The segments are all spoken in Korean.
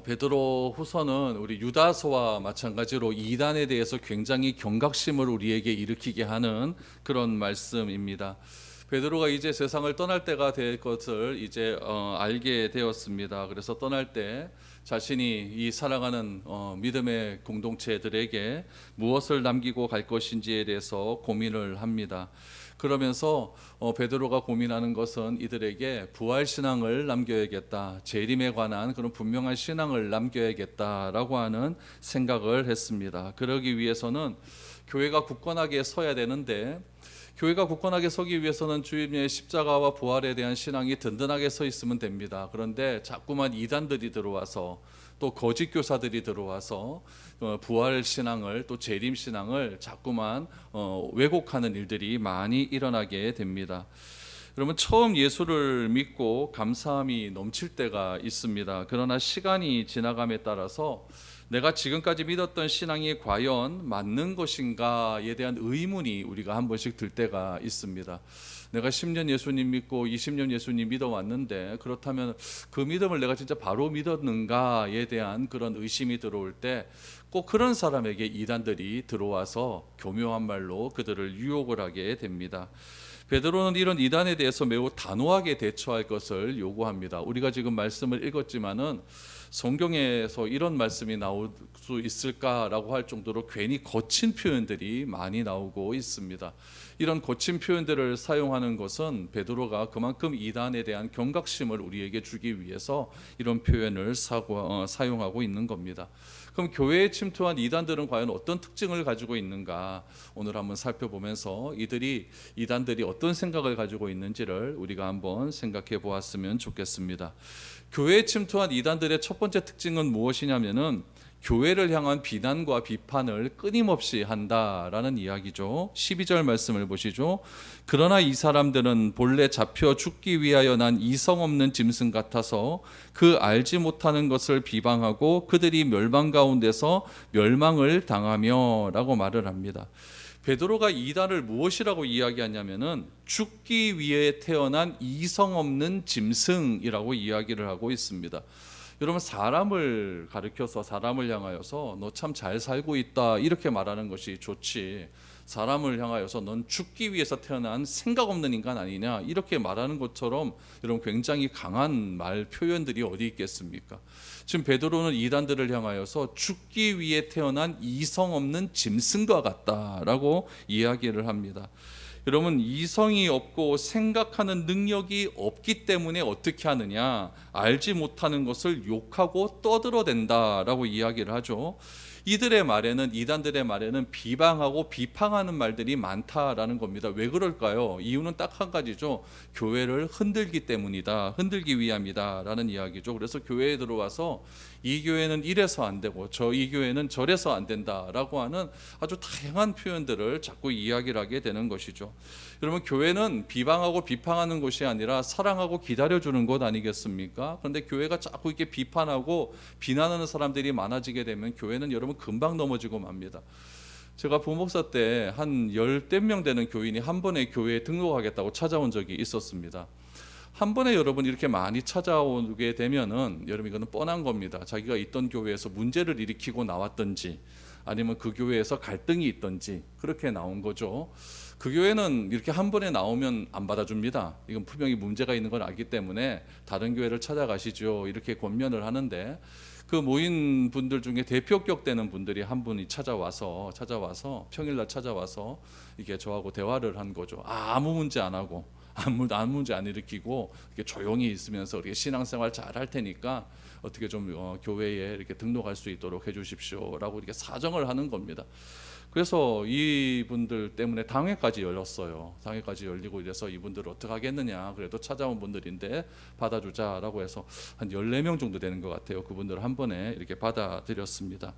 베드로 후서는 우리 유다서와 마찬가지로 이단에 대해서 굉장히 경각심을 우리에게 일으키게 하는 그런 말씀입니다. 베드로가 이제 세상을 떠날 때가 될 것을 이제 알게 되었습니다. 그래서 떠날 때 자신이 이 사랑하는 믿음의 공동체들에게 무엇을 남기고 갈 것인지에 대해서 고민을 합니다. 그러면서 베드로가 고민하는 것은 이들에게 부활 신앙을 남겨야겠다, 재림에 관한 그런 분명한 신앙을 남겨야겠다라고 하는 생각을 했습니다. 그러기 위해서는 교회가 굳건하게 서야 되는데, 교회가 굳건하게 서기 위해서는 주님의 십자가와 부활에 대한 신앙이 든든하게 서 있으면 됩니다. 그런데 자꾸만 이단들이 들어와서, 또 거짓 교사들이 들어와서 부활 신앙을, 또 재림 신앙을 자꾸만 왜곡하는 일들이 많이 일어나게 됩니다. 여러분, 처음 예수를 믿고 감사함이 넘칠 때가 있습니다. 그러나 시간이 지나감에 따라서 내가 지금까지 믿었던 신앙이 과연 맞는 것인가에 대한 의문이 우리가 한 번씩 들 때가 있습니다. 내가 10년 예수님 믿고 20년 예수님 믿어왔는데, 그렇다면 그 믿음을 내가 진짜 바로 믿었는가에 대한 그런 의심이 들어올 때, 꼭 그런 사람에게 이단들이 들어와서 교묘한 말로 그들을 유혹을 하게 됩니다. 베드로는 이런 이단에 대해서 매우 단호하게 대처할 것을 요구합니다. 우리가 지금 말씀을 읽었지만은 성경에서 이런 말씀이 나올 수 있을까라고 할 정도로 괜히 거친 표현들이 많이 나오고 있습니다. 이런 거친 표현들을 사용하는 것은 베드로가 그만큼 이단에 대한 경각심을 우리에게 주기 위해서 이런 표현을 사용하고 있는 겁니다. 그럼 교회에 침투한 이단들은 과연 어떤 특징을 가지고 있는가, 오늘 한번 살펴보면서 이단들이 어떤 생각을 가지고 있는지를 우리가 한번 생각해 보았으면 좋겠습니다. 교회에 침투한 이단들의 첫 번째 특징은 무엇이냐면은 교회를 향한 비난과 비판을 끊임없이 한다라는 이야기죠. 12절 말씀을 보시죠. 그러나 이 사람들은 본래 잡혀 죽기 위하여 난 이성 없는 짐승 같아서 그 알지 못하는 것을 비방하고 그들이 멸망 가운데서 멸망을 당하며 라고 말을 합니다. 베드로가 이단을 무엇이라고 이야기하냐면은 죽기 위해 태어난 이성 없는 짐승이라고 이야기를 하고 있습니다. 여러분, 사람을 가리켜서, 사람을 향하여서 너 참 잘 살고 있다 이렇게 말하는 것이 좋지, 사람을 향하여서 넌 죽기 위해서 태어난 생각 없는 인간 아니냐 이렇게 말하는 것처럼 여러분 굉장히 강한 말 표현들이 어디 있겠습니까? 지금 베드로는 이단들을 향하여서 죽기 위해 태어난 이성 없는 짐승과 같다라고 이야기를 합니다. 여러분, 이성이 없고 생각하는 능력이 없기 때문에 어떻게 하느냐, 알지 못하는 것을 욕하고 떠들어댄다라고 이야기를 하죠. 이들의 말에는, 이단들의 말에는 비방하고 비판하는 말들이 많다라는 겁니다. 왜 그럴까요? 이유는 딱 한 가지죠. 교회를 흔들기 때문이다, 흔들기 위함이다 라는 이야기죠. 그래서 교회에 들어와서 이 교회는 이래서 안 되고 이 교회는 저래서 안 된다라고 하는 아주 다양한 표현들을 자꾸 이야기를 하게 되는 것이죠. 여러분, 교회는 비방하고 비판하는 곳이 아니라 사랑하고 기다려주는 곳 아니겠습니까? 그런데 교회가 자꾸 이렇게 비판하고 비난하는 사람들이 많아지게 되면 교회는 여러분 금방 넘어지고 맙니다. 제가 부목사 때 한 10대 명 되는 교인이 한 번에 교회에 등록하겠다고 찾아온 적이 있었습니다. 한 번에 여러분 이렇게 많이 찾아오게 되면은 여러분 이거는 뻔한 겁니다. 자기가 있던 교회에서 문제를 일으키고 나왔던지, 아니면 그 교회에서 갈등이 있던지 그렇게 나온 거죠. 그 교회는 이렇게 한 번에 나오면 안 받아줍니다. 이건 분명히 문제가 있는 걸 알기 때문에 다른 교회를 찾아가시죠 이렇게 권면을 하는데, 그 모인 분들 중에 대표격 되는 분들이 한 분이 찾아와서 평일날 찾아와서 이게 저하고 대화를 한 거죠. 아무 문제 안 하고 아무 문제 안 일으키고 이렇게 조용히 있으면서 이렇게 신앙생활 잘 할 테니까 어떻게 좀 교회에 이렇게 등록할 수 있도록 해주십시오라고 이렇게 사정을 하는 겁니다. 그래서 이분들 때문에 당회까지 열렸어요. 당회까지 열리고 이래서 이분들을 어떻게 하겠느냐, 그래도 찾아온 분들인데 받아주자라고 해서 한 14명 정도 되는 것 같아요. 그분들을 한 번에 이렇게 받아들였습니다.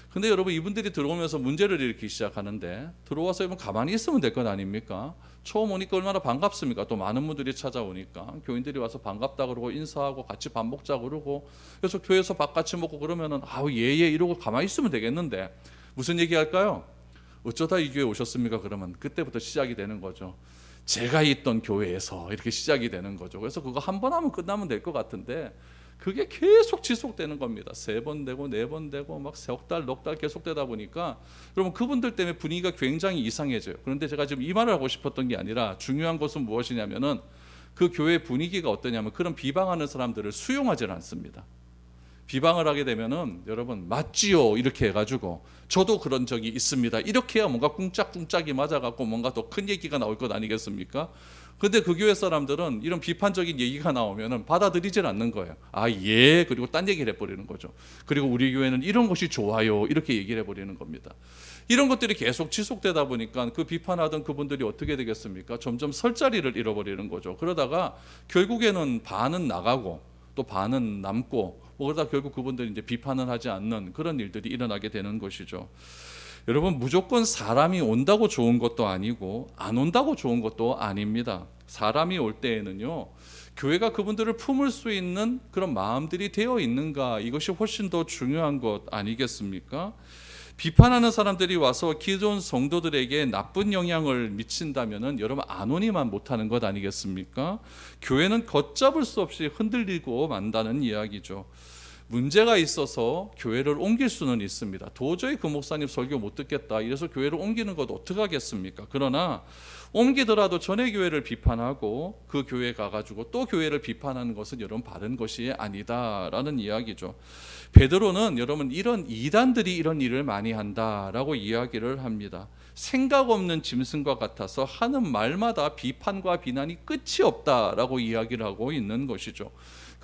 근데 여러분, 이분들이 들어오면서 문제를 일으키기 시작하는데, 들어와서 여러분 가만히 있으면 될 것 아닙니까? 처음 오니까 얼마나 반갑습니까? 또 많은 분들이 찾아오니까 교인들이 와서 반갑다 그러고 인사하고 같이 밥 먹자 그러고, 그래서 교회에서 밥 같이 먹고 그러면은 아우 예예 이러고 가만히 있으면 되겠는데 무슨 얘기 할까요? 어쩌다 이 교회 오셨습니까? 그러면 그때부터 시작이 되는 거죠. 제가 있던 교회에서 이렇게 시작이 되는 거죠. 그래서 그거 한 번 하면 끝나면 될 것 같은데 그게 계속 지속되는 겁니다. 3번 되고 4번 되고 막 석 달, 넉 달 계속되다 보니까 여러분 그분들 때문에 분위기가 굉장히 이상해져요. 그런데 제가 지금 이 말을 하고 싶었던 게 아니라 중요한 것은 무엇이냐면은 그 교회 분위기가 어떠냐면 그런 비방하는 사람들을 수용하지 않습니다. 비방을 하게 되면은 여러분 맞지요 이렇게 해가지고 저도 그런 적이 있습니다 이렇게 해야 뭔가 꿍짝꿍짝이 맞아갖고 뭔가 더 큰 얘기가 나올 것 아니겠습니까? 근데 그 교회 사람들은 이런 비판적인 얘기가 나오면은 받아들이질 않는 거예요. 아, 예. 그리고 딴 얘기를 해버리는 거죠. 그리고 우리 교회는 이런 것이 좋아요 이렇게 얘기를 해버리는 겁니다. 이런 것들이 계속 지속되다 보니까 그 비판하던 그분들이 어떻게 되겠습니까? 점점 설 자리를 잃어버리는 거죠. 그러다가 결국에는 반은 나가고 또 반은 남고 그러다 결국 그분들이 이제 비판을 하지 않는 그런 일들이 일어나게 되는 것이죠. 여러분 무조건 사람이 온다고 좋은 것도 아니고 안 온다고 좋은 것도 아닙니다. 사람이 올 때에는요 교회가 그분들을 품을 수 있는 그런 마음들이 되어 있는가 이것이 훨씬 더 중요한 것 아니겠습니까? 비판하는 사람들이 와서 기존 성도들에게 나쁜 영향을 미친다면은 여러분 안 오니만 못하는 것 아니겠습니까? 교회는 걷잡을 수 없이 흔들리고 만다는 이야기죠. 문제가 있어서 교회를 옮길 수는 있습니다. 도저히 그 목사님 설교 못 듣겠다 이래서 교회를 옮기는 것 어떻게 하겠습니까? 그러나 옮기더라도 전에 교회를 비판하고 그 교회에 가가지고 또 교회를 비판하는 것은 여러분 바른 것이 아니다라는 이야기죠. 베드로는 여러분 이런 이단들이 이런 일을 많이 한다라고 이야기를 합니다. 생각 없는 짐승과 같아서 하는 말마다 비판과 비난이 끝이 없다라고 이야기를 하고 있는 것이죠.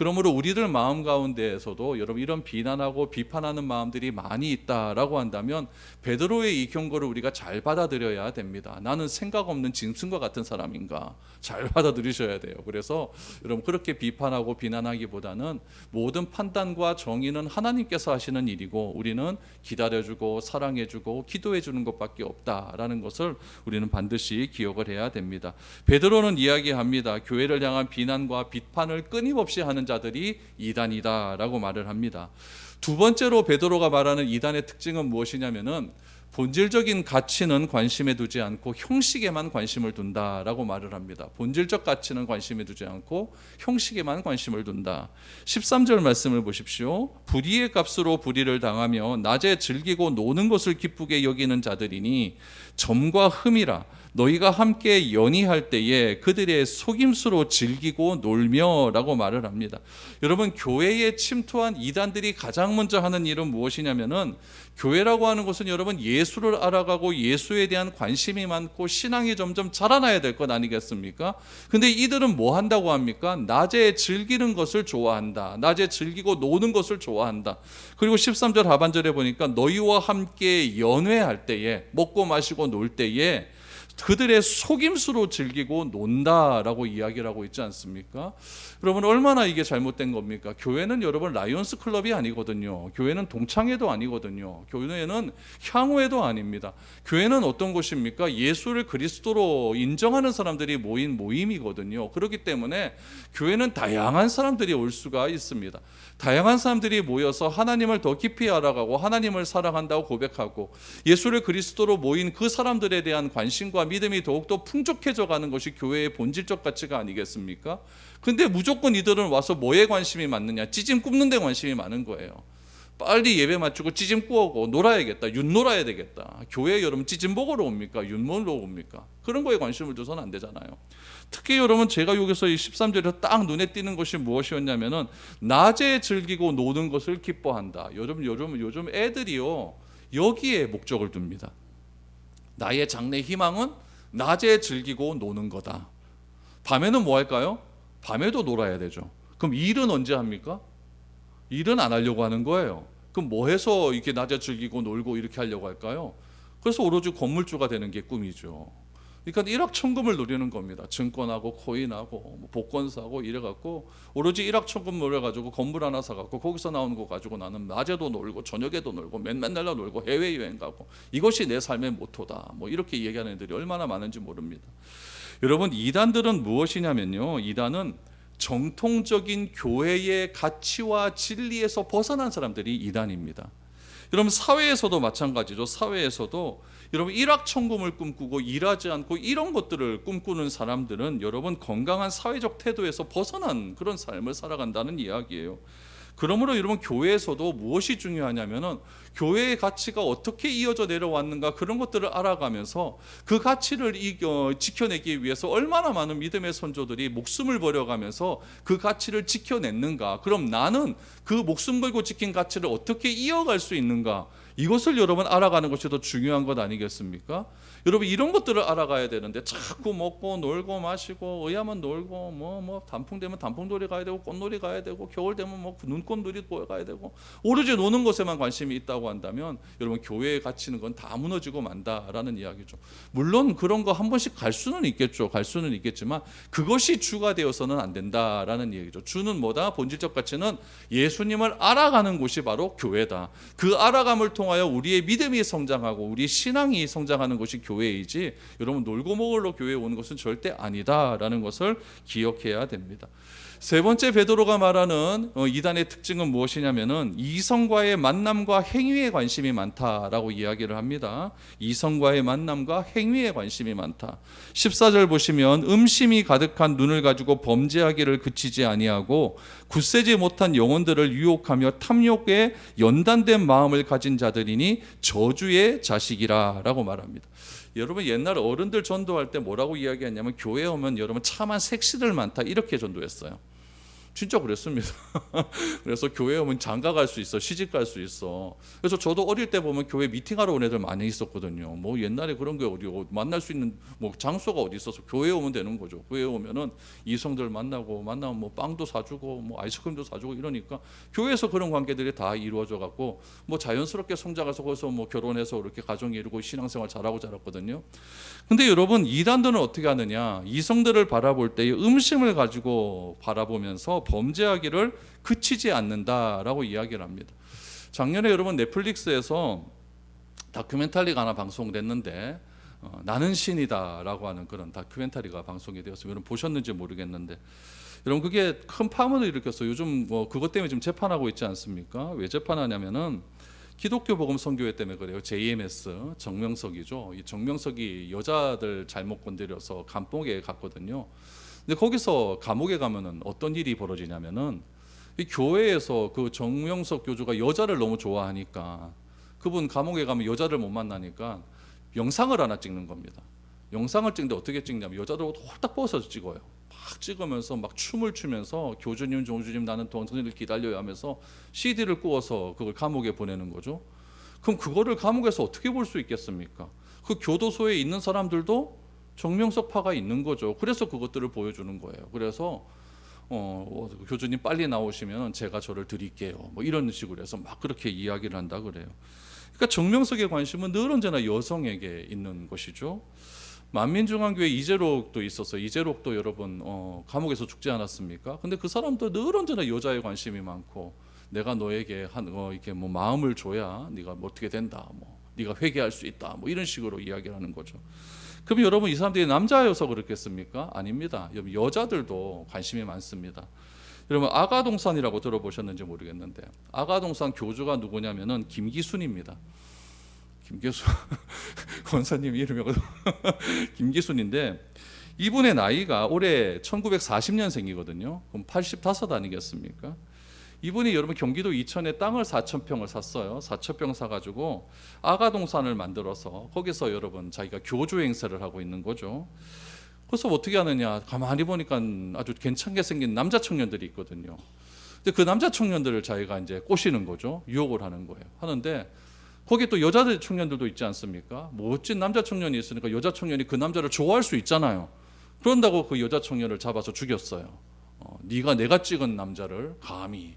그러므로 우리들 마음 가운데에서도 여러분 이런 비난하고 비판하는 마음들이 많이 있다라고 한다면 베드로의 이 경고를 우리가 잘 받아들여야 됩니다. 나는 생각 없는 짐승과 같은 사람인가? 잘 받아들이셔야 돼요. 그래서 여러분 그렇게 비판하고 비난하기보다는 모든 판단과 정의는 하나님께서 하시는 일이고 우리는 기다려주고 사랑해주고 기도해주는 것밖에 없다라는 것을 우리는 반드시 기억을 해야 됩니다. 베드로는 이야기합니다. 교회를 향한 비난과 비판을 끊임없이 하는 자들이 이단이다라고 말을 합니다. 두 번째로 베드로가 말하는 이단의 특징은 무엇이냐면은 본질적인 가치는 관심에 두지 않고 형식에만 관심을 둔다라고 말을 합니다. 본질적 가치는 관심에 두지 않고 형식에만 관심을 둔다. 13절 말씀을 보십시오. 불의의 값으로 불의를 당하며 낮에 즐기고 노는 것을 기쁘게 여기는 자들이니 점과 흠이라 너희가 함께 연희할 때에 그들의 속임수로 즐기고 놀며 라고 말을 합니다. 여러분 교회에 침투한 이단들이 가장 먼저 하는 일은 무엇이냐면은 교회라고 하는 것은 여러분 예수를 알아가고 예수에 대한 관심이 많고 신앙이 점점 자라나야 될 것 아니겠습니까? 근데 이들은 뭐 한다고 합니까? 낮에 즐기는 것을 좋아한다. 낮에 즐기고 노는 것을 좋아한다. 그리고 13절 하반절에 보니까 너희와 함께 연회할 때에 먹고 마시고 놀 때에 그들의 속임수로 즐기고 논다라고 이야기를 하고 있지 않습니까? 여러분 얼마나 이게 잘못된 겁니까? 교회는 여러분 라이온스 클럽이 아니거든요. 교회는 동창회도 아니거든요. 교회는 향후회도 아닙니다. 교회는 어떤 곳입니까? 예수를 그리스도로 인정하는 사람들이 모인 모임이거든요. 그렇기 때문에 교회는 다양한 사람들이 올 수가 있습니다. 다양한 사람들이 모여서 하나님을 더 깊이 알아가고 하나님을 사랑한다고 고백하고 예수를 그리스도로 모인 그 사람들에 대한 관심과 믿음이 더욱더 풍족해져 가는 것이 교회의 본질적 가치가 아니겠습니까? 근데 무조건 이들은 와서 뭐에 관심이 많느냐? 찌짐 굽는 데 관심이 많은 거예요. 빨리 예배 마치고 찌짐 구우고 놀아야겠다. 윤 놀아야 되겠다. 교회에 여러분 찌짐 먹으러 옵니까? 윤 먹으러 옵니까? 그런 거에 관심을 줘서는 안 되잖아요. 특히 여러분 제가 여기서 이 13절에서 딱 눈에 띄는 것이 무엇이었냐면은 낮에 즐기고 노는 것을 기뻐한다. 요즘 애들이요 여기에 목적을 둡니다. 나의 장래 희망은 낮에 즐기고 노는 거다. 밤에는 뭐 할까요? 밤에도 놀아야 되죠. 그럼 일은 언제 합니까? 일은 안 하려고 하는 거예요. 그럼 뭐 해서 이렇게 낮에 즐기고 놀고 이렇게 하려고 할까요? 그래서 오로지 건물주가 되는 게 꿈이죠. 그러니까 일확천금을 노리는 겁니다. 증권하고 코인하고 복권 사고 이래갖고 오로지 일확천금 노려가지고 건물 하나 사갖고 거기서 나오는 거 가지고 나는 낮에도 놀고 저녁에도 놀고 맨날 놀고 해외여행 가고 이것이 내 삶의 모토다. 뭐 이렇게 얘기하는 애들이 얼마나 많은지 모릅니다. 여러분 이단들은 무엇이냐면요. 이단은 정통적인 교회의 가치와 진리에서 벗어난 사람들이 이단입니다. 여러분 사회에서도 마찬가지죠. 사회에서도 여러분 일확천금을 꿈꾸고 일하지 않고 이런 것들을 꿈꾸는 사람들은 여러분 건강한 사회적 태도에서 벗어난 그런 삶을 살아간다는 이야기예요. 그러므로 여러분 교회에서도 무엇이 중요하냐면은 교회의 가치가 어떻게 이어져 내려왔는가 그런 것들을 알아가면서 그 가치를 지켜내기 위해서 얼마나 많은 믿음의 선조들이 목숨을 버려가면서 그 가치를 지켜냈는가. 그럼 나는 그 목숨 걸고 지킨 가치를 어떻게 이어갈 수 있는가. 이것을 여러분 알아가는 것이 더 중요한 것 아니겠습니까? 여러분 이런 것들을 알아가야 되는데 자꾸 먹고 놀고 마시고 의하면 놀고 뭐 단풍 되면 단풍놀이 가야 되고 꽃놀이 가야 되고 겨울 되면 뭐 눈꽃놀이 가야 되고 오로지 노는 것에만 관심이 있다고 한다면 여러분 교회에 갇히는 건 다 무너지고 만다라는 이야기죠. 물론 그런 거 한 번씩 갈 수는 있겠죠. 갈 수는 있겠지만 그것이 주가 되어서는 안 된다라는 얘기죠. 주는 뭐다? 본질적 가치는 예수님을 알아가는 곳이 바로 교회다. 그 알아감을 통하여 우리의 믿음이 성장하고 우리 신앙이 성장하는 것이 교회이지 여러분 놀고 먹으러 교회에 오는 것은 절대 아니다라는 것을 기억해야 됩니다. 세 번째 베드로가 말하는 이단의 특징은 무엇이냐면은 이성과의 만남과 행위에 관심이 많다라고 이야기를 합니다. 이성과의 만남과 행위에 관심이 많다. 14절 보시면 음심이 가득한 눈을 가지고 범죄하기를 그치지 아니하고 굳세지 못한 영혼들을 유혹하며 탐욕에 연단된 마음을 가진 자들이니 저주의 자식이라라고 말합니다. 여러분 옛날 어른들 전도할 때 뭐라고 이야기했냐면 교회에 오면 여러분 참한 색시들 많다 이렇게 전도했어요. 진짜 그랬습니다. 그래서 교회에 오면 장가 갈 수 있어, 시집 갈 수 있어. 그래서 저도 어릴 때 보면 교회 미팅하러 온 애들 많이 있었거든요. 뭐 옛날에 그런 게 어디 만날 수 있는 뭐 장소가 어디 있어서 교회에 오면 되는 거죠. 교회에 오면은 이성들 만나면 뭐 빵도 사주고 뭐 아이스크림도 사주고 이러니까 교회에서 그런 관계들이 다 이루어져 갖고 뭐 자연스럽게 성장해서 거기서 뭐 결혼해서 이렇게 가정 이루고 신앙생활 잘하고 자랐거든요. 근데 여러분 이단들은 어떻게 하느냐? 이성들을 바라볼 때 음심을 가지고 바라보면서 범죄하기를 그치지 않는다라고 이야기를 합니다. 작년에 여러분 넷플릭스에서 다큐멘터리가 하나 방송됐는데 나는 신이다라고 하는 그런 다큐멘터리가 방송이 되었어요. 여러분 보셨는지 모르겠는데 여러분 그게 큰 파문을 일으켰어요. 요즘 뭐 그것 때문에 지금 재판하고 있지 않습니까? 왜 재판하냐면은 기독교 복음 선교회 때문에 그래요. JMS 정명석이죠. 이 정명석이 여자들 잘못 건드려서 감옥에 갔거든요. 근데 거기서 감옥에 가면은 어떤 일이 벌어지냐면은 이 교회에서 그 정명석 교주가 여자를 너무 좋아하니까 그분 감옥에 가면 여자를 못 만나니까 영상을 하나 찍는 겁니다. 영상을 찍는데 어떻게 찍냐면 여자들 홀딱 벗어서 찍어요. 막 찍으면서 막 춤을 추면서 교주님, 종주님 나는 동생을 기다려야 하면서 CD를 구워서 그걸 감옥에 보내는 거죠. 그럼 그거를 감옥에서 어떻게 볼 수 있겠습니까? 그 교도소에 있는 사람들도 정명석파가 있는 거죠. 그래서 그것들을 보여주는 거예요. 그래서 교주님 빨리 나오시면 제가 저를 드릴게요. 뭐 이런 식으로 해서 막 그렇게 이야기를 한다 그래요. 그러니까 정명석의 관심은 늘 언제나 여성에게 있는 것이죠. 만민중앙교회 이재록도 있었어요. 이재록도 여러분 감옥에서 죽지 않았습니까? 근데 그 사람도 늘 언제나 여자에 관심이 많고 내가 너에게 이렇게 뭐 마음을 줘야 네가 뭐 어떻게 된다. 뭐 네가 회개할 수 있다. 뭐 이런 식으로 이야기를 하는 거죠. 그럼 여러분 이 사람들이 남자여서 그렇겠습니까? 아닙니다. 여자들도 관심이 많습니다. 여러분 아가동산이라고 들어보셨는지 모르겠는데 아가동산 교주가 누구냐면은 김기순입니다. 김기순 권사님 이름이거든요. 김기순인데 이분의 나이가 올해 1940년생이거든요. 그럼 85 아니겠습니까? 이분이 여러분 경기도 이천에 땅을 4,000평을 샀어요. 4,000평 사가지고 아가동산을 만들어서 거기서 여러분 자기가 교주 행세를 하고 있는 거죠. 그래서 어떻게 하느냐? 가만히 보니까 아주 괜찮게 생긴 남자 청년들이 있거든요. 근데 그 남자 청년들을 자기가 이제 꼬시는 거죠. 유혹을 하는 거예요. 하는데 거기 또 여자들 청년들도 있지 않습니까? 멋진 남자 청년이 있으니까 여자 청년이 그 남자를 좋아할 수 있잖아요. 그런다고 그 여자 청년을 잡아서 죽였어요. 네가 내가 찍은 남자를 감히.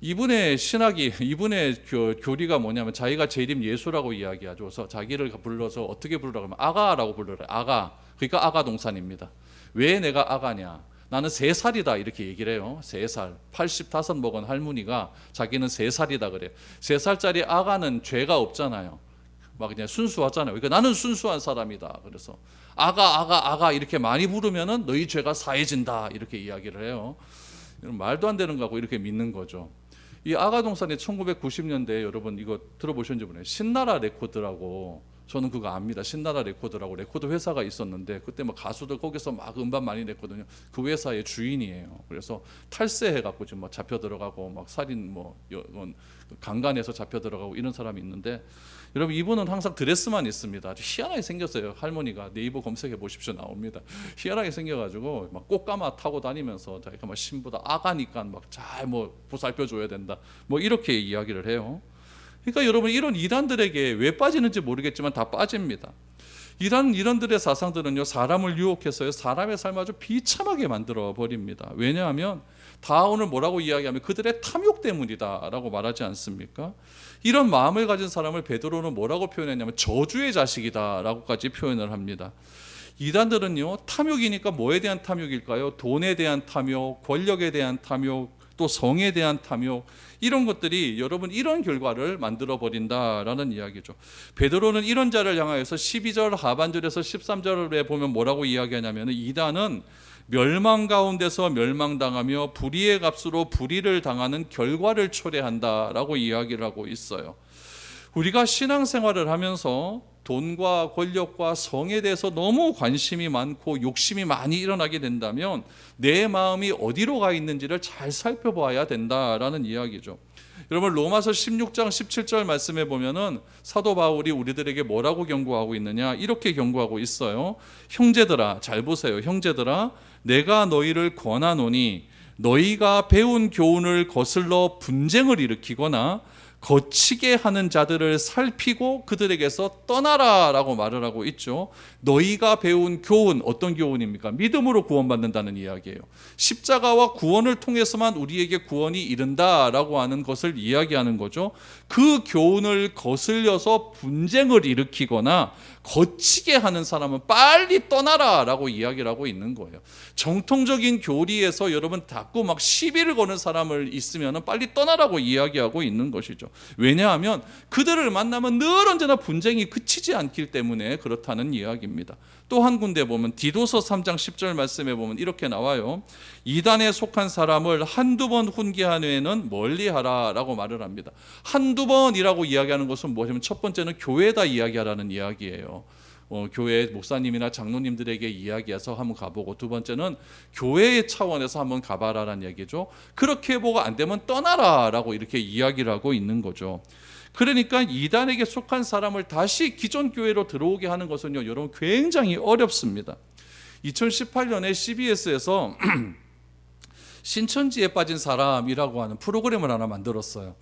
이분의 신학이 이분의 교리가 뭐냐면 자기가 재림 예수라고 이야기하죠. 그래서 자기를 불러서 어떻게 부르라고 하면 아가라고 부르래요. 아가. 그러니까 아가동산입니다. 왜 내가 아가냐? 나는 3살이다 이렇게 얘기를 해요. 3살. 85 먹은 할머니가 자기는 3살이다 그래요. 3살짜리 아가는 죄가 없잖아요. 막 그냥 순수하잖아요. 그러니까 나는 순수한 사람이다. 그래서 아가 이렇게 많이 부르면은 너희 죄가 사해진다 이렇게 이야기를 해요. 말도 안 되는 거고 이렇게 믿는 거죠. 이 아가동산이 1990년대에 여러분 이거 들어보셨는지 모르겠어요. 신나라 레코드라고 저는 그거 압니다. 신나라 레코드라고 레코드 회사가 있었는데 그때 뭐 가수들 거기서 막 음반 많이 냈거든요. 그 회사의 주인이에요. 그래서 탈세해갖고 지금 막 잡혀 들어가고 막 살인 강간해서 잡혀 들어가고 이런 사람이 있는데, 여러분 이분은 항상 드레스만 있습니다. 아주 희한하게 생겼어요. 할머니가 네이버 검색해 보십시오. 나옵니다. 희한하게 생겨가지고 막 꽃가마 타고 다니면서 자기가 막 신부다 아가니까 막 잘 뭐 보살펴 줘야 된다 뭐 이렇게 이야기를 해요. 그러니까 여러분 이런 이단들에게 왜 빠지는지 모르겠지만 다 빠집니다. 이단들의 사상들은요, 사람을 유혹해서요, 사람의 삶을 아주 비참하게 만들어 버립니다. 왜냐하면 다 오늘 뭐라고 이야기하면 그들의 탐욕 때문이다라고 말하지 않습니까? 이런 마음을 가진 사람을 베드로는 뭐라고 표현했냐면 저주의 자식이다라고까지 표현을 합니다. 이단들은요, 탐욕이니까 뭐에 대한 탐욕일까요? 돈에 대한 탐욕, 권력에 대한 탐욕, 또 성에 대한 탐욕, 이런 것들이 여러분 이런 결과를 만들어 버린다라는 이야기죠. 베드로는 이런 자를 향하여서 12절 하반절에서 13절에 보면 뭐라고 이야기하냐면, 이단은 멸망 가운데서 멸망당하며 불의의 값으로 불의를 당하는 결과를 초래한다라고 이야기를 하고 있어요. 우리가 신앙생활을 하면서 돈과 권력과 성에 대해서 너무 관심이 많고 욕심이 많이 일어나게 된다면 내 마음이 어디로 가 있는지를 잘 살펴봐야 된다라는 이야기죠. 여러분 로마서 16장 17절 말씀에 보면은 사도 바울이 우리들에게 뭐라고 경고하고 있느냐, 이렇게 경고하고 있어요. 형제들아, 잘 보세요. 형제들아, 내가 너희를 권하노니 너희가 배운 교훈을 거슬러 분쟁을 일으키거나 거치게 하는 자들을 살피고 그들에게서 떠나라라고 말을 하고 있죠. 너희가 배운 교훈, 어떤 교훈입니까? 믿음으로 구원받는다는 이야기예요. 십자가와 구원을 통해서만 우리에게 구원이 이른다라고 하는 것을 이야기하는 거죠. 그 교훈을 거슬려서 분쟁을 일으키거나 거치게 하는 사람은 빨리 떠나라라고 이야기를 하고 있는 거예요. 정통적인 교리에서 여러분 자꾸 막 시비를 거는 사람을 있으면 빨리 떠나라고 이야기하고 있는 것이죠. 왜냐하면 그들을 만나면 늘 언제나 분쟁이 그치지 않기 때문에 그렇다는 이야기입니다. 또 한 군데 보면 디도서 3장 10절 말씀에 보면 이렇게 나와요. 이단에 속한 사람을 한두 번 훈계한 후에는 멀리하라 라고 말을 합니다. 한두 번이라고 이야기하는 것은 뭐냐면 첫 번째는 교회에다 이야기하라는 이야기예요. 교회 목사님이나 장로님들에게 이야기해서 한번 가보고, 두 번째는 교회의 차원에서 한번 가봐라라는 얘기죠. 그렇게 보고 안 되면 떠나라라고 이렇게 이야기를 하고 있는 거죠. 그러니까 이단에게 속한 사람을 다시 기존 교회로 들어오게 하는 것은요, 여러분 굉장히 어렵습니다. 2018년에 CBS에서 신천지에 빠진 사람이라고 하는 프로그램을 하나 만들었어요.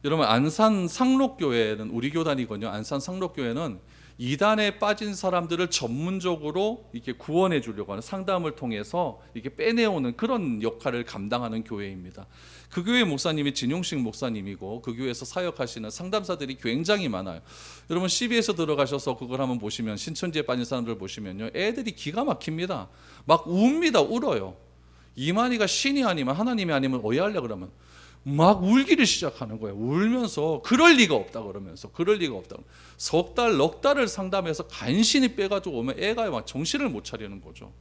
여러분 안산 상록교회는 우리 교단이거든요. 안산 상록교회는 이단에 빠진 사람들을 전문적으로 이렇게 구원해 주려고 하는 상담을 통해서 이렇게 빼내오는 그런 역할을 감당하는 교회입니다. 그 교회 목사님이 진용식 목사님이고 그 교회에서 사역하시는 상담사들이 굉장히 많아요. 여러분 CBS 들어가셔서 그걸 한번 보시면, 신천지에 빠진 사람들 보시면요, 애들이 기가 막힙니다. 막 웁니다. 울어요. 이만희가 신이 아니면 하나님이 아니면 어디 할래 그러면 막 울기를 시작하는 거예요. 울면서 그럴 리가 없다 그러면서, 그럴 리가 없다. 석 달, 넉 달을 상담해서 간신히 빼가지고 오면 애가 막 정신을 못 차리는 거죠.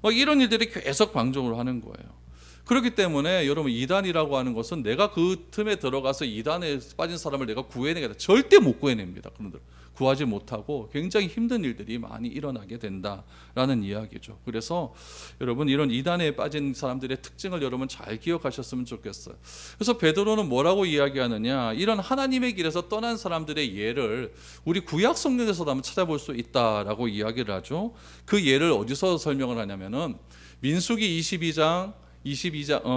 막 이런 일들이 계속 방종을 하는 거예요. 그렇기 때문에 여러분 이단이라고 하는 것은 내가 그 틈에 들어가서 이단에 빠진 사람을 내가 구해내겠다, 절대 못 구해냅니다. 그런들 구하지 못하고 굉장히 힘든 일들이 많이 일어나게 된다라는 이야기죠. 그래서 여러분 이런 이단에 빠진 사람들의 특징을 여러분 잘 기억하셨으면 좋겠어요. 그래서 베드로는 뭐라고 이야기하느냐, 이런 하나님의 길에서 떠난 사람들의 예를 우리 구약 성경에서도 한번 찾아볼 수 있다라고 이야기를 하죠. 그 예를 어디서 설명을 하냐면은 민수기 22장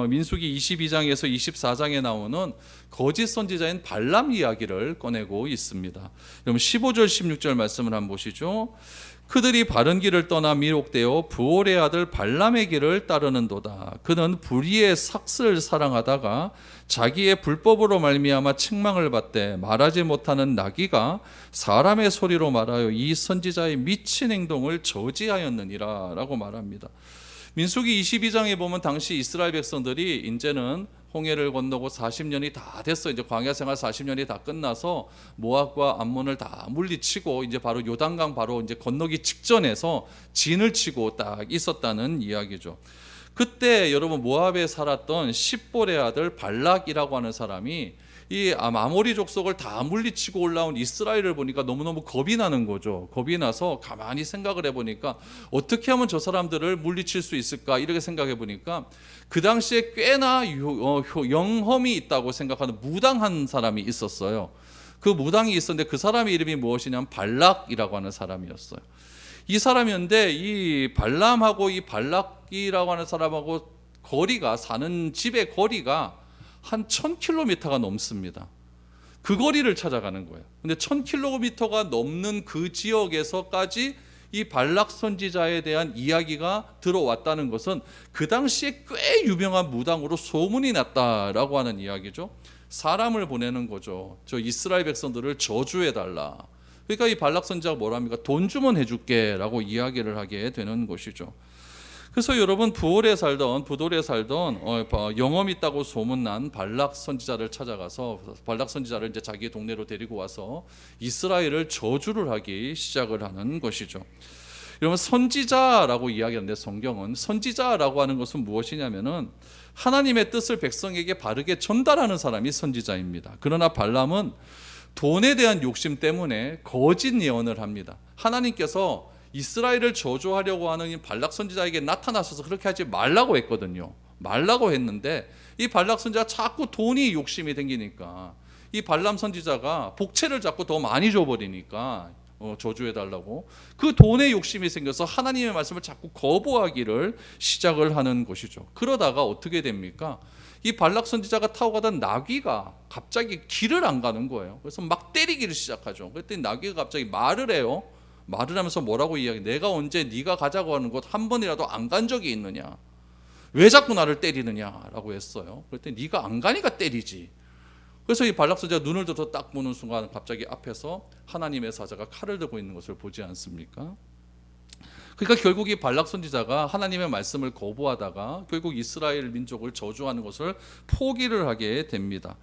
민수기 22장에서 24장에 나오는 거짓 선지자인 발람 이야기를 꺼내고 있습니다. 그럼 15절 16절 말씀을 한번 보시죠. 그들이 바른 길을 떠나 미혹되어 부올의 아들 발람의 길을 따르는도다. 그는 불의의 삭슬을 사랑하다가 자기의 불법으로 말미암아 책망을 받되 말하지 못하는 나귀가 사람의 소리로 말하여 이 선지자의 미친 행동을 저지하였느니라 라고 말합니다. 민수기 22장에 보면 당시 이스라엘 백성들이 이제는 홍해를 건너고 40년이 다 됐어. 이제 광야 생활 40년이 다 끝나서 모압과 암몬을 다 물리치고 이제 바로 요단강 바로 이제 건너기 직전에서 진을 치고 딱 있었다는 이야기죠. 그때 여러분 모압에 살았던 십볼의 아들 발락이라고 하는 사람이 이 아모리 족속을 다 물리치고 올라온 이스라엘을 보니까 너무너무 겁이 나는 거죠. 겁이 나서 가만히 생각을 해보니까 어떻게 하면 저 사람들을 물리칠 수 있을까 이렇게 생각해 보니까 그 당시에 꽤나 영험이 있다고 생각하는 무당한 사람이 있었어요. 그 무당이 있었는데 그 사람의 이름이 무엇이냐면 발락이라고 하는 사람이었어요. 이 사람이었는데 이 발람하고 이 발락이라고 하는 사람하고 거리가, 사는 집의 거리가 한 1000km가 넘습니다. 그 거리를 찾아가는 거예요. 근데 1000km가 넘는 그 지역에서까지 이 발락 선지자에 대한 이야기가 들어왔다는 것은 그 당시에 꽤 유명한 무당으로 소문이 났다라고 하는 이야기죠. 사람을 보내는 거죠. 저 이스라엘 백성들을 저주해달라. 그러니까 이 발락 선지자가 뭐랍니까? 돈 주면 해줄게 라고 이야기를 하게 되는 것이죠. 그래서 여러분 부돌에 살던 영험 있다고 소문난 발락 선지자를 찾아가서 발락 선지자를 이제 자기 동네로 데리고 와서 이스라엘을 저주를 하기 시작을 하는 것이죠. 여러분 선지자라고 이야기하는데 성경은 선지자라고 하는 것은 무엇이냐면은 하나님의 뜻을 백성에게 바르게 전달하는 사람이 선지자입니다. 그러나 발람은 돈에 대한 욕심 때문에 거짓 예언을 합니다. 하나님께서 이스라엘을 저주하려고 하는 이 발락 선지자에게 나타나셔서 그렇게 하지 말라고 했거든요. 말라고 했는데 이 발락 선지자가 자꾸 돈이 욕심이 생기니까 이 발람 선지자가 복채를 자꾸 더 많이 줘버리니까 저주해달라고 그 돈에 욕심이 생겨서 하나님의 말씀을 자꾸 거부하기를 시작을 하는 것이죠. 그러다가 어떻게 됩니까? 이 발락 선지자가 타고 가던 나귀가 갑자기 길을 안 가는 거예요. 그래서 막 때리기를 시작하죠. 그랬더니 나귀가 갑자기 말을 해요. 말을 하면서 뭐라고 이야기해? 내가 언제 네가 가자고 하는 곳 한 번이라도 안 간 적이 있느냐? 왜 자꾸 나를 때리느냐라고 했어요. 그랬더니 네가 안 가니까 때리지. 그래서 이 발락 선지자가 눈을 들어 딱 보는 순간 갑자기 앞에서 하나님의 사자가 칼을 들고 있는 것을 보지 않습니까? 그러니까 결국 이 발락 선지자가 하나님의 말씀을 거부하다가 결국 이스라엘 민족을 저주하는 것을 포기를 하게 됩니다.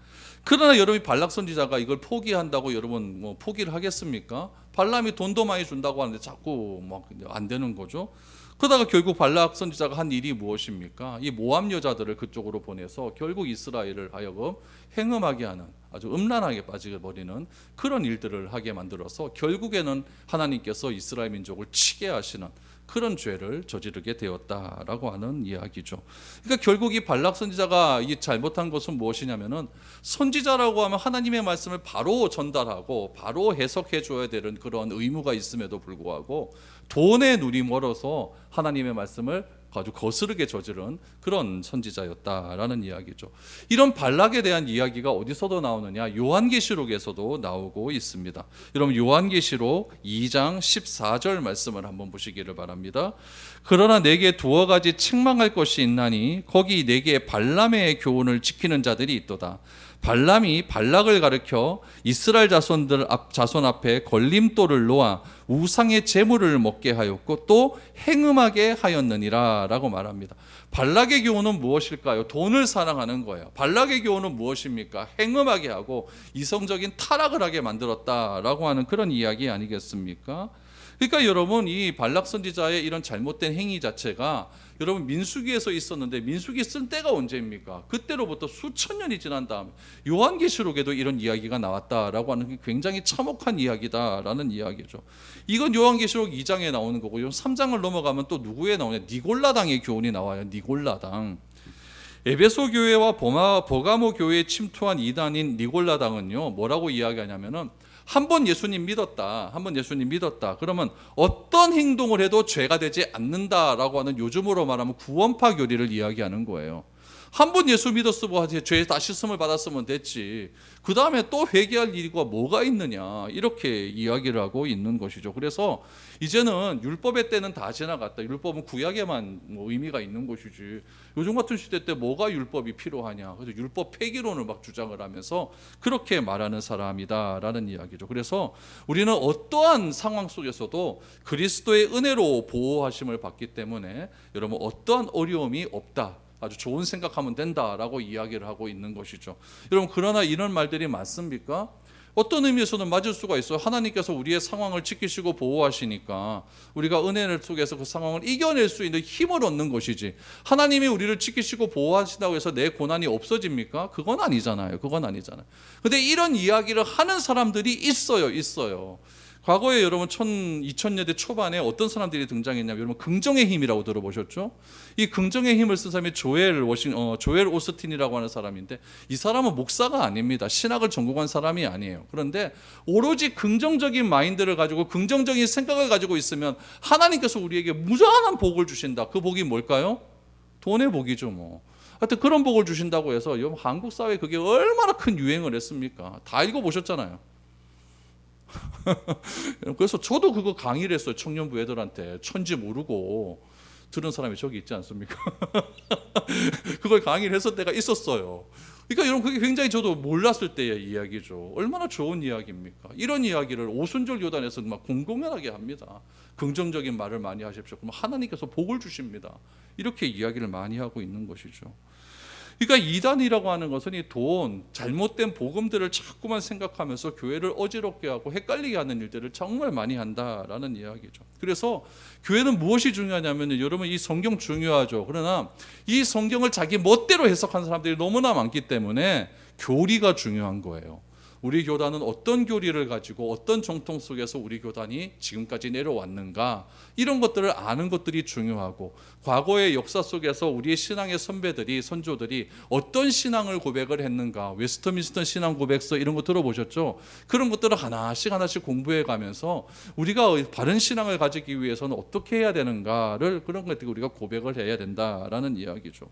그러나 여러분이 발락 선지자가 이걸 포기한다고 여러분 뭐 포기를 하겠습니까? 발람이 돈도 많이 준다고 하는데 자꾸 막 안 되는 거죠. 그러다가 결국 발락 선지자가 한 일이 무엇입니까? 이 모압 여자들을 그쪽으로 보내서 결국 이스라엘을 하여금 행음하게 하는, 아주 음란하게 빠지게 버리는 그런 일들을 하게 만들어서 결국에는 하나님께서 이스라엘 민족을 치게 하시는 그런 죄를 저지르게 되었다라고 하는 이야기죠. 그러니까 결국 이 발락 선지자가 이 잘못한 것은 무엇이냐면은 선지자라고 하면 하나님의 말씀을 바로 전달하고 바로 해석해 줘야 되는 그런 의무가 있음에도 불구하고 돈에 눈이 멀어서 하나님의 말씀을 아주 거스르게 저지른 그런 선지자였다라는 이야기죠. 이런 발락에 대한 이야기가 어디서도 나오느냐? 요한계시록에서도 나오고 있습니다. 여러분 요한계시록 2장 14절 말씀을 한번 보시기를 바랍니다. 그러나 내게 두어 가지 책망할 것이 있나니 거기 내게 발람의 교훈을 지키는 자들이 있도다. 발람이 발락을 가르쳐 이스라엘 자손 앞에 걸림돌을 놓아 우상의 제물을 먹게 하였고 또 행음하게 하였느니라 라고 말합니다. 발락의 교훈은 무엇일까요? 돈을 사랑하는 거예요. 발락의 교훈은 무엇입니까? 행음하게 하고 이성적인 타락을 하게 만들었다라고 하는 그런 이야기 아니겠습니까? 그러니까 여러분 이 발락 선지자의 이런 잘못된 행위 자체가 여러분 민수기에서 있었는데 민수기 쓴 때가 언제입니까? 그때로부터 수천 년이 지난 다음 요한계시록에도 이런 이야기가 나왔다라고 하는 게 굉장히 참혹한 이야기다라는 이야기죠. 이건 요한계시록 2장에 나오는 거고요. 3장을 넘어가면 또 누구에 나오냐? 니골라당의 교훈이 나와요. 니골라당. 에베소 교회와 버가모 교회에 침투한 이단인 니골라당은요 뭐라고 이야기하냐면은 한 번 예수님 믿었다. 그러면 어떤 행동을 해도 죄가 되지 않는다라고 하는 요즘으로 말하면 구원파 교리를 이야기하는 거예요. 한 번 예수 믿었으면 죄 다 씻음을 받았으면 됐지. 그 다음에 또 회개할 일이 뭐가 있느냐 이렇게 이야기를 하고 있는 것이죠. 그래서 이제는 율법의 때는 다 지나갔다. 율법은 구약에만 의미가 있는 것이지. 요즘 같은 시대 때 뭐가 율법이 필요하냐. 그래서 율법 폐기론을 막 주장을 하면서 그렇게 말하는 사람이다라는 이야기죠. 그래서 우리는 어떠한 상황 속에서도 그리스도의 은혜로 보호하심을 받기 때문에 여러분 어떠한 어려움이 없다. 아주 좋은 생각하면 된다라고 이야기를 하고 있는 것이죠. 여러분 그러나 이런 말들이 맞습니까? 어떤 의미에서는 맞을 수가 있어요. 하나님께서 우리의 상황을 지키시고 보호하시니까 우리가 은혜를 속에서 그 상황을 이겨낼 수 있는 힘을 얻는 것이지, 하나님이 우리를 지키시고 보호하신다고 해서 내 고난이 없어집니까? 그건 아니잖아요. 근데 이런 이야기를 하는 사람들이 있어요. 과거에 여러분 2000년대 초반에 어떤 사람들이 등장했냐면, 여러분 긍정의 힘이라고 들어보셨죠? 이 긍정의 힘을 쓴 사람이 조엘 오스틴이라고 하는 사람인데, 이 사람은 목사가 아닙니다. 신학을 전공한 사람이 아니에요. 그런데 오로지 긍정적인 마인드를 가지고 긍정적인 생각을 가지고 있으면 하나님께서 우리에게 무한한 복을 주신다. 그 복이 뭘까요? 돈의 복이죠 뭐. 하여튼 그런 복을 주신다고 해서 여러분 한국 사회에 그게 얼마나 큰 유행을 했습니까? 다 읽어보셨잖아요. 그래서 저도 그거 강의를 했어요. 청년부 애들한테. 천지 모르고 들은 사람이 저기 있지 않습니까? 그걸 강의를 했을 때가 있었어요. 그러니까 여러분 그게 굉장히 저도 몰랐을 때의 이야기죠. 얼마나 좋은 이야기입니까? 이런 이야기를 오순절 요단에서 막 공공연하게 합니다. 긍정적인 말을 많이 하십시오. 그럼 하나님께서 복을 주십니다. 이렇게 이야기를 많이 하고 있는 것이죠. 그러니까 이단이라고 하는 것은 이 돈, 잘못된 복음들을 자꾸만 생각하면서 교회를 어지럽게 하고 헷갈리게 하는 일들을 정말 많이 한다라는 이야기죠. 그래서 교회는 무엇이 중요하냐면, 여러분 이 성경 중요하죠. 그러나 이 성경을 자기 멋대로 해석하는 사람들이 너무나 많기 때문에 교리가 중요한 거예요. 우리 교단은 어떤 교리를 가지고 어떤 정통 속에서 우리 교단이 지금까지 내려왔는가, 이런 것들을 아는 것들이 중요하고, 과거의 역사 속에서 우리의 신앙의 선배들이, 선조들이 어떤 신앙을 고백을 했는가, 웨스트민스터 신앙 고백서 이런 거 들어보셨죠? 그런 것들을 하나씩 공부해 가면서 우리가 바른 신앙을 가지기 위해서는 어떻게 해야 되는가를, 그런 것들 우리가 고백을 해야 된다라는 이야기죠.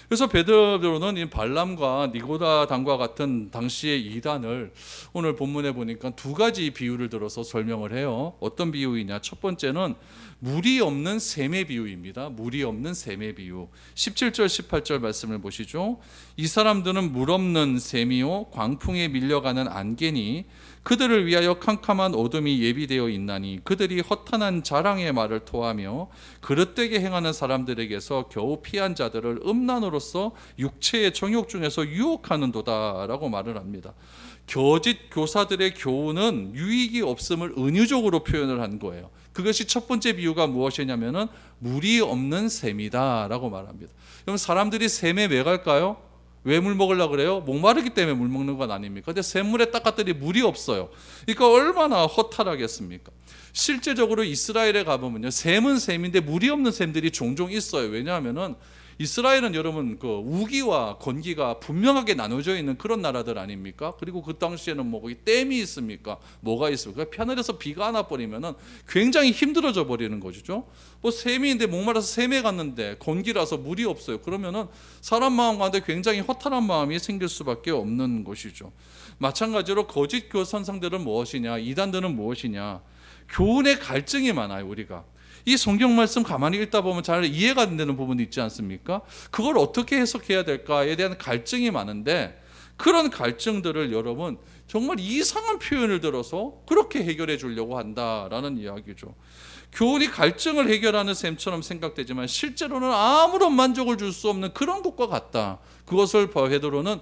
그래서 베드로는 이 발람과 니고다당과 같은 당시의 이단을 오늘 본문에 보니까 두 가지 비유를 들어서 설명을 해요. 어떤 비유이냐? 첫 번째는 물이 없는 샘의 비유입니다. 물이 없는 샘의 비유. 17절 18절 말씀을 보시죠. 이 사람들은 물 없는 샘이요 광풍에 밀려가는 안개니 그들을 위하여 캄캄한 어둠이 예비되어 있나니 그들이 허탄한 자랑의 말을 토하며 그릇되게 행하는 사람들에게서 겨우 피한 자들을 음란으로서 육체의 정욕 중에서 유혹하는도다 라고 말을 합니다. 거짓 교사들의 교훈은 유익이 없음을 은유적으로 표현을 한 거예요. 그것이 첫 번째 비유가 무엇이냐면은 물이 없는 샘이다 라고 말합니다. 그럼 사람들이 샘에 왜 갈까요? 왜 물 먹으려고 그래요? 목마르기 때문에 물 먹는 건 아닙니까? 근데 샘물에 닦았더니 물이 없어요. 그러니까 얼마나 허탈하겠습니까? 실제적으로 이스라엘에 가보면요, 샘은 샘인데 물이 없는 샘들이 종종 있어요. 왜냐하면은 이스라엘은 여러분 그 우기와 건기가 분명하게 나눠져 있는 그런 나라들 아닙니까? 그리고 그 당시에는 뭐 거기 댐이 있습니까? 뭐가 있습니까? 하늘에서 비가 안 와버리면은 굉장히 힘들어져 버리는 것이죠. 뭐 샘이인데 목말라서 샘에 갔는데 건기라서 물이 없어요. 그러면은 사람 마음 가운데 굉장히 허탈한 마음이 생길 수밖에 없는 것이죠. 마찬가지로 거짓 교선상들은 무엇이냐? 이단들은 무엇이냐? 교훈의 갈증이 많아요. 우리가 이 성경 말씀 가만히 읽다 보면 잘 이해가 안 되는 부분이 있지 않습니까? 그걸 어떻게 해석해야 될까에 대한 갈증이 많은데, 그런 갈증들을 여러분 정말 이상한 표현을 들어서 그렇게 해결해 주려고 한다라는 이야기죠. 교훈이 갈증을 해결하는 셈처럼 생각되지만 실제로는 아무런 만족을 줄 수 없는 그런 것과 같다. 그것을 베드로는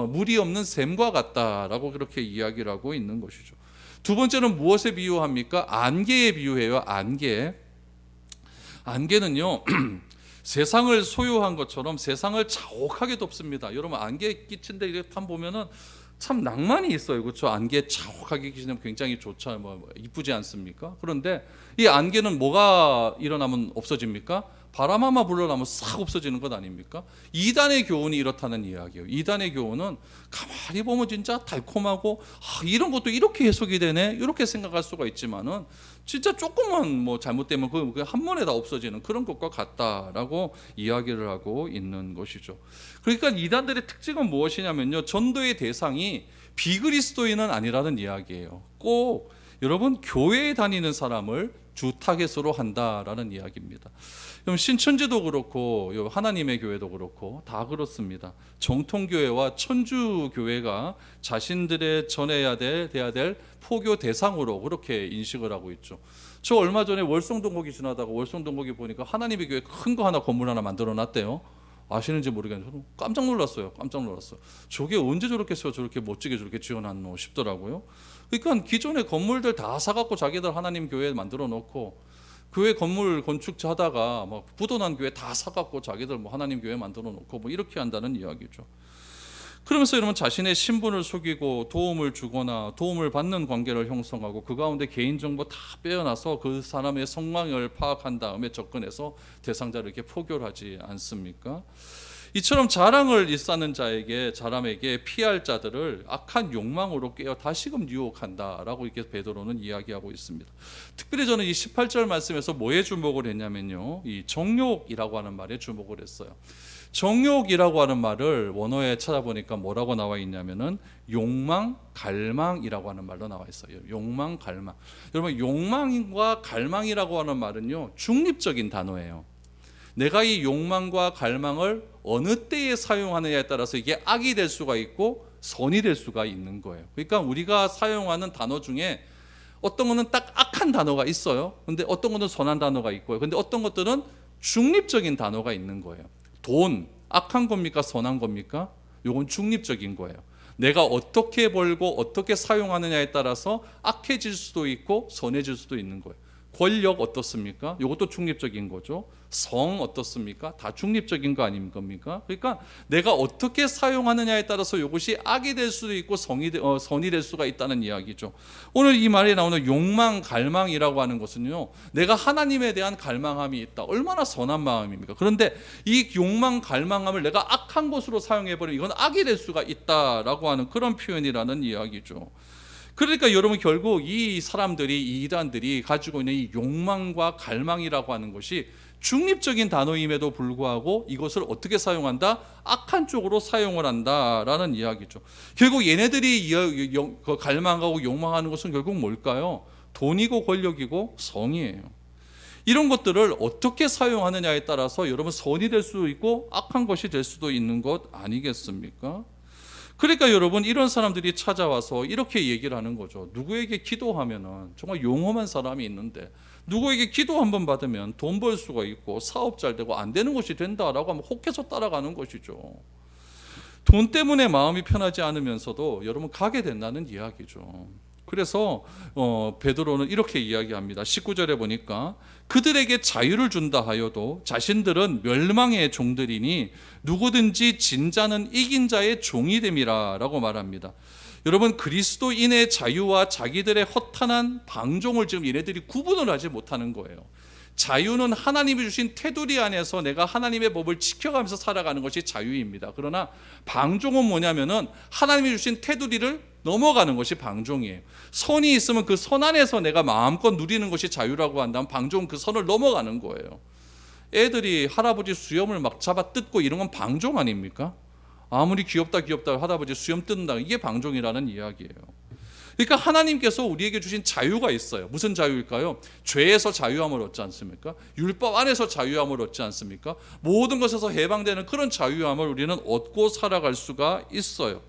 물이 없는 샘과 같다라고 그렇게 이야기를 하고 있는 것이죠. 두 번째는 무엇에 비유합니까? 안개에 비유해요. 안개는요 세상을 소유한 것처럼 세상을 자욱하게 덮습니다. 여러분 안개 끼친데 이렇게 탐 보면은 참 낭만이 있어요. 그렇죠? 안개 자욱하게 끼치면 굉장히 좋죠. 이쁘지 않습니까? 그런데 이 안개는 뭐가 일어나면 없어집니까? 바람 한번 불어나면 싹 없어지는 것 아닙니까? 이단의 교훈이 이렇다는 이야기예요. 이단의 교훈은 가만히 보면 진짜 달콤하고 이런 것도 이렇게 해석이 되네 이렇게 생각할 수가 있지만은 진짜 조금만 뭐 잘못되면 그 한 번에 다 없어지는 그런 것과 같다라고 이야기를 하고 있는 것이죠. 그러니까 이단들의 특징은 무엇이냐면요, 전도의 대상이 비그리스도인은 아니라는 이야기예요. 꼭 여러분 교회에 다니는 사람을 주 타겟으로 한다라는 이야기입니다. 그럼 신천지도 그렇고 하나님의 교회도 그렇고 다 그렇습니다. 정통교회와 천주교회가 자신들의 전해야 돼야 될 포교 대상으로 그렇게 인식을 하고 있죠. 저 얼마 전에 월성동거기 지나다가 월성동거기 보니까 하나님의 교회 큰 거 하나 건물 하나 만들어 놨대요. 아시는지 모르겠는데 저는 깜짝 놀랐어요. 깜짝 놀랐어요. 저게 언제 저렇게 해서 저렇게 멋지게 저렇게 지어놨노 싶더라고요. 그러니까 기존의 건물들 다 사갖고 자기들 하나님 교회 만들어 놓고 교회 건물 건축하다가 막 부도난 교회 다 사갖고 자기들 뭐 하나님 교회 만들어 놓고 뭐 이렇게 한다는 이야기죠. 그러면서 여러분 자신의 신분을 속이고 도움을 주거나 도움을 받는 관계를 형성하고 그 가운데 개인정보 다 빼어나서 그 사람의 성향을 파악한 다음에 접근해서 대상자를 이렇게 포교하지 않습니까? 이처럼 자랑을 일삼는 사람에게 피할 자들을 악한 욕망으로 깨어 다시금 유혹한다라고 이렇게 베드로는 이야기하고 있습니다. 특별히 저는 이 18절 말씀에서 뭐에 주목을 했냐면요, 이 정욕이라고 하는 말에 주목을 했어요. 정욕이라고 하는 말을 원어에 찾아보니까 뭐라고 나와 있냐면은 욕망, 갈망이라고 하는 말로 나와 있어요. 욕망, 갈망. 여러분, 욕망과 갈망이라고 하는 말은요, 중립적인 단어예요. 내가 이 욕망과 갈망을 어느 때에 사용하느냐에 따라서 이게 악이 될 수가 있고 선이 될 수가 있는 거예요. 그러니까 우리가 사용하는 단어 중에 어떤 거는 딱 악한 단어가 있어요. 근데 어떤 거는 선한 단어가 있고요. 근데 어떤 것들은 중립적인 단어가 있는 거예요. 돈, 악한 겁니까? 선한 겁니까? 이건 중립적인 거예요. 내가 어떻게 벌고 어떻게 사용하느냐에 따라서 악해질 수도 있고 선해질 수도 있는 거예요. 권력 어떻습니까? 이것도 중립적인 거죠. 성 어떻습니까? 다 중립적인 거 아닙니까? 그러니까 내가 어떻게 사용하느냐에 따라서 이것이 악이 될 수도 있고 선이 될 수가 있다는 이야기죠. 오늘 이 말에 나오는 욕망, 갈망이라고 하는 것은요, 내가 하나님에 대한 갈망함이 있다. 얼마나 선한 마음입니까? 그런데 이 욕망, 갈망함을 내가 악한 것으로 사용해버리면 이건 악이 될 수가 있다라고 하는 그런 표현이라는 이야기죠. 그러니까 여러분, 결국 이 사람들이, 이 이단들이 가지고 있는 이 욕망과 갈망이라고 하는 것이 중립적인 단어임에도 불구하고 이것을 어떻게 사용한다? 악한 쪽으로 사용을 한다라는 이야기죠. 결국 얘네들이 갈망하고 욕망하는 것은 결국 뭘까요? 돈이고 권력이고 성이에요. 이런 것들을 어떻게 사용하느냐에 따라서 여러분 선이 될 수도 있고 악한 것이 될 수도 있는 것 아니겠습니까? 그러니까 여러분, 이런 사람들이 찾아와서 이렇게 얘기를 하는 거죠. 누구에게 기도하면은 정말 용험한 사람이 있는데 누구에게 기도 한번 받으면 돈 벌 수가 있고 사업 잘 되고 안 되는 것이 된다라고 하면 혹해서 따라가는 것이죠. 돈 때문에 마음이 편하지 않으면서도 여러분 가게 된다는 이야기죠. 그래서 베드로는 이렇게 이야기합니다. 19절에 보니까 그들에게 자유를 준다 하여도 자신들은 멸망의 종들이니 누구든지 진 자는 이긴 자의 종이 됨이라 라고 말합니다. 여러분, 그리스도인의 자유와 자기들의 허탄한 방종을 지금 얘네들이 구분을 하지 못하는 거예요. 자유는 하나님이 주신 테두리 안에서 내가 하나님의 법을 지켜가면서 살아가는 것이 자유입니다. 그러나 방종은 뭐냐면은 하나님이 주신 테두리를 넘어가는 것이 방종이에요. 선이 있으면 그 선 안에서 내가 마음껏 누리는 것이 자유라고 한다면 방종은 그 선을 넘어가는 거예요. 애들이 할아버지 수염을 막 잡아 뜯고 이런 건 방종 아닙니까? 아무리 귀엽다 할아버지 수염 뜯는다, 이게 방종이라는 이야기예요. 그러니까 하나님께서 우리에게 주신 자유가 있어요. 무슨 자유일까요? 죄에서 자유함을 얻지 않습니까? 율법 안에서 자유함을 얻지 않습니까? 모든 것에서 해방되는 그런 자유함을 우리는 얻고 살아갈 수가 있어요.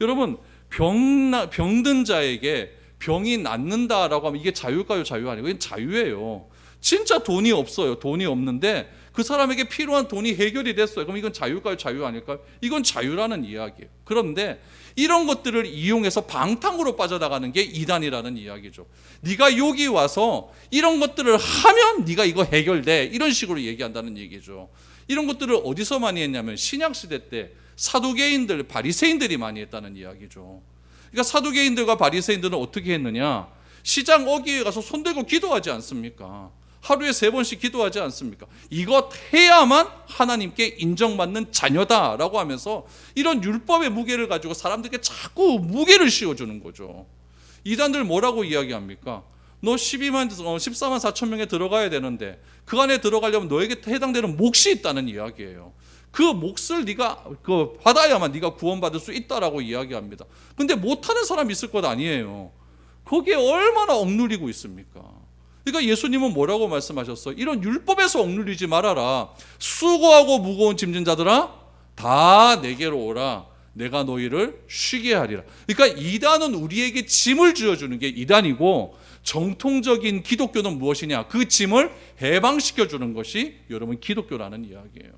여러분, 병든 자에게 병이 낫는다라고 하면 이게 자유일까요? 자유 아니에요? 이건 자유예요. 진짜 돈이 없어요. 돈이 없는데 그 사람에게 필요한 돈이 해결이 됐어요. 그럼 이건 자유일까요? 자유 아닐까요? 이건 자유라는 이야기예요. 그런데 이런 것들을 이용해서 방탕으로 빠져나가는 게 이단이라는 이야기죠. 네가 여기 와서 이런 것들을 하면 네가 이거 해결돼, 이런 식으로 얘기한다는 얘기죠. 이런 것들을 어디서 많이 했냐면 신약시대 때 사두개인들, 바리새인들이 많이 했다는 이야기죠. 그러니까 사두개인들과 바리새인들은 어떻게 했느냐, 시장 어귀에 가서 손들고 기도하지 않습니까? 하루에 3번씩 기도하지 않습니까? 이것 해야만 하나님께 인정받는 자녀다라고 하면서 이런 율법의 무게를 가지고 사람들에게 자꾸 무게를 씌워주는 거죠. 이단들 뭐라고 이야기합니까? 너 14만 4천 명에 들어가야 되는데 그 안에 들어가려면 너에게 해당되는 몫이 있다는 이야기예요. 그 몫을 네가 받아야만 네가 구원받을 수 있다라고 이야기합니다. 근데 못하는 사람이 있을 것 아니에요. 거기에 얼마나 억눌리고 있습니까? 그러니까 예수님은 뭐라고 말씀하셨어요? 이런 율법에서 억눌리지 말아라. 수고하고 무거운 짐진 자들아 다 내게로 오라. 내가 너희를 쉬게 하리라. 그러니까 이단은 우리에게 짐을 지어주는 게 이단이고, 정통적인 기독교는 무엇이냐? 그 짐을 해방시켜주는 것이 여러분 기독교라는 이야기예요.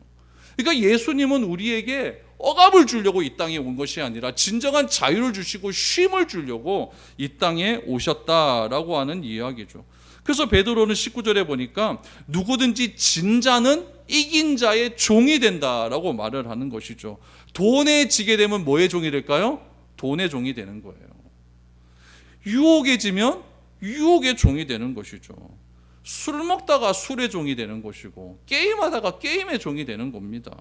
그러니까 예수님은 우리에게 억압을 주려고 이 땅에 온 것이 아니라 진정한 자유를 주시고 쉼을 주려고 이 땅에 오셨다라고 하는 이야기죠. 그래서 베드로는 19절에 보니까 누구든지 진 자는 이긴 자의 종이 된다라고 말을 하는 것이죠. 돈에 지게 되면 뭐의 종이 될까요? 돈의 종이 되는 거예요. 유혹에 지면 유혹의 종이 되는 것이죠. 술 먹다가 술의 종이 되는 것이고 게임하다가 게임의 종이 되는 겁니다.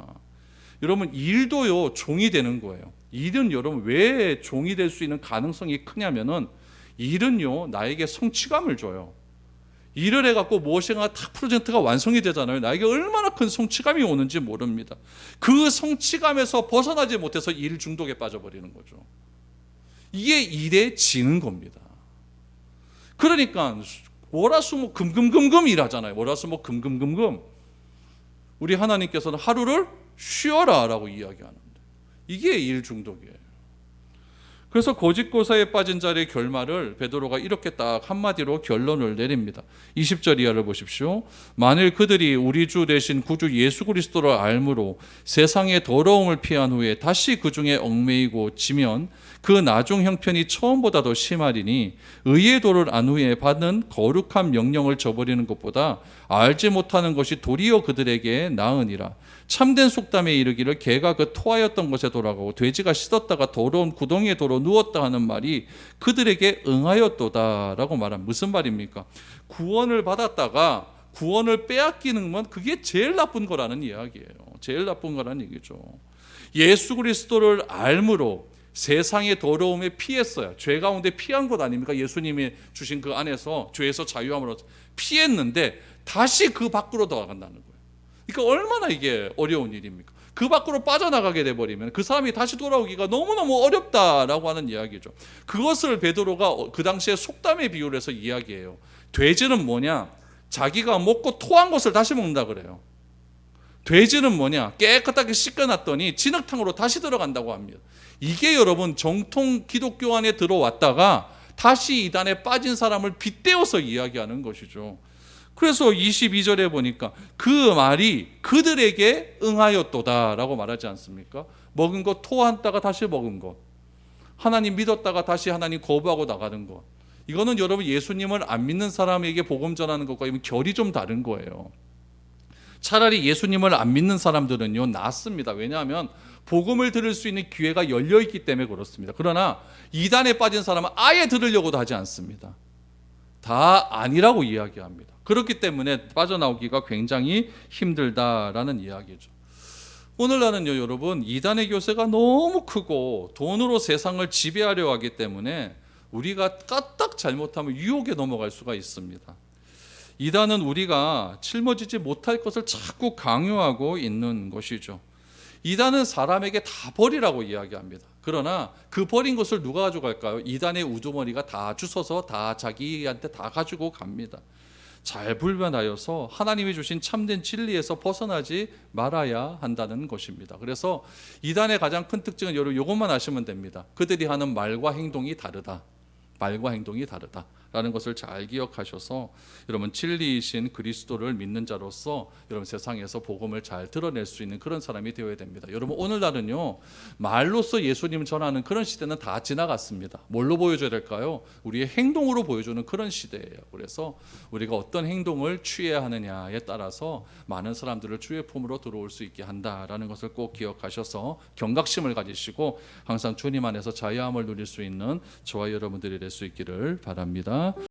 여러분, 일도요 종이 되는 거예요. 일은 여러분 왜 종이 될 수 있는 가능성이 크냐면은, 일은요 나에게 성취감을 줘요. 일을 해갖고 무엇인가 딱 프로젝트가 완성이 되잖아요. 나에게 얼마나 큰 성취감이 오는지 모릅니다. 그 성취감에서 벗어나지 못해서 일 중독에 빠져버리는 거죠. 이게 일에 지는 겁니다. 그러니까 월화수목 금금금금 일하잖아요. 월화수목 금금금금. 우리 하나님께서는 하루를 쉬어라 라고 이야기하는데, 이게 일 중독이에요. 그래서 고집고사에 빠진 자의 결말을 베드로가 이렇게 딱 한마디로 결론을 내립니다. 20절 이하를 보십시오. 만일 그들이 우리 주 대신 구주 예수 그리스도를 알므로 세상의 더러움을 피한 후에 다시 그 중에 얽매이고 지면 그 나중 형편이 처음보다 더 심하리니, 의의 도를 안 후에 받는 거룩한 명령을 저버리는 것보다 알지 못하는 것이 도리어 그들에게 나으니라. 참된 속담에 이르기를 개가 그 토하였던 곳에 돌아가고 돼지가 씻었다가 더러운 구덩이에 도로 누웠다 하는 말이 그들에게 응하였도다 라고 말한, 무슨 말입니까? 구원을 받았다가 구원을 빼앗기는 건 그게 제일 나쁜 거라는 이야기예요. 제일 나쁜 거라는 얘기죠. 예수 그리스도를 알므로 세상의 더러움에 피했어요. 죄 가운데 피한 것 아닙니까? 예수님이 주신 그 안에서 죄에서 자유함으로 피했는데 다시 그 밖으로 나간다는 거예요. 그러니까 얼마나 이게 어려운 일입니까? 그 밖으로 빠져나가게 돼버리면 그 사람이 다시 돌아오기가 너무너무 어렵다라고 하는 이야기죠. 그것을 베드로가 그 당시에 속담에 비유를 해서 이야기해요. 돼지는 뭐냐? 자기가 먹고 토한 것을 다시 먹는다 그래요. 돼지는 뭐냐? 깨끗하게 씻겨놨더니 진흙탕으로 다시 들어간다고 합니다. 이게 여러분 정통 기독교 안에 들어왔다가 다시 이단에 빠진 사람을 빗대어서 이야기하는 것이죠. 그래서 22절에 보니까 그 말이 그들에게 응하였도다라고 말하지 않습니까? 먹은 것 토한다가 다시 먹은 것, 하나님 믿었다가 다시 하나님 거부하고 나가는 것, 이거는 여러분 예수님을 안 믿는 사람에게 복음 전하는 것과 결이 좀 다른 거예요. 차라리 예수님을 안 믿는 사람들은요 낫습니다. 왜냐하면 복음을 들을 수 있는 기회가 열려있기 때문에 그렇습니다. 그러나 이단에 빠진 사람은 아예 들으려고도 하지 않습니다. 다 아니라고 이야기합니다. 그렇기 때문에 빠져나오기가 굉장히 힘들다라는 이야기죠. 오늘날은요 여러분, 이단의 교세가 너무 크고 돈으로 세상을 지배하려 하기 때문에 우리가 까딱 잘못하면 유혹에 넘어갈 수가 있습니다. 이단은 우리가 짊어지지 못할 것을 자꾸 강요하고 있는 것이죠. 이단은 사람에게 다 버리라고 이야기합니다. 그러나 그 버린 것을 누가 가져갈까요? 이단의 우두머리가 다 주워서 다 자기한테 다 가지고 갑니다. 잘 분별하여서 하나님이 주신 참된 진리에서 벗어나지 말아야 한다는 것입니다. 그래서 이단의 가장 큰 특징은 여러분 이것만 아시면 됩니다. 그들이 하는 말과 행동이 다르다. 말과 행동이 다르다라는 것을 잘 기억하셔서 여러분 진리이신 그리스도를 믿는 자로서 여러분 세상에서 복음을 잘 드러낼 수 있는 그런 사람이 되어야 됩니다. 여러분 오늘날은요 말로써 예수님을 전하는 그런 시대는 다 지나갔습니다. 뭘로 보여줘야 될까요? 우리의 행동으로 보여주는 그런 시대예요. 그래서 우리가 어떤 행동을 취해야 하느냐에 따라서 많은 사람들을 주의 품으로 들어올 수 있게 한다라는 것을 꼭 기억하셔서 경각심을 가지시고 항상 주님 안에서 자유함을 누릴 수 있는 저와 여러분들이 될 수 있기를 바랍니다.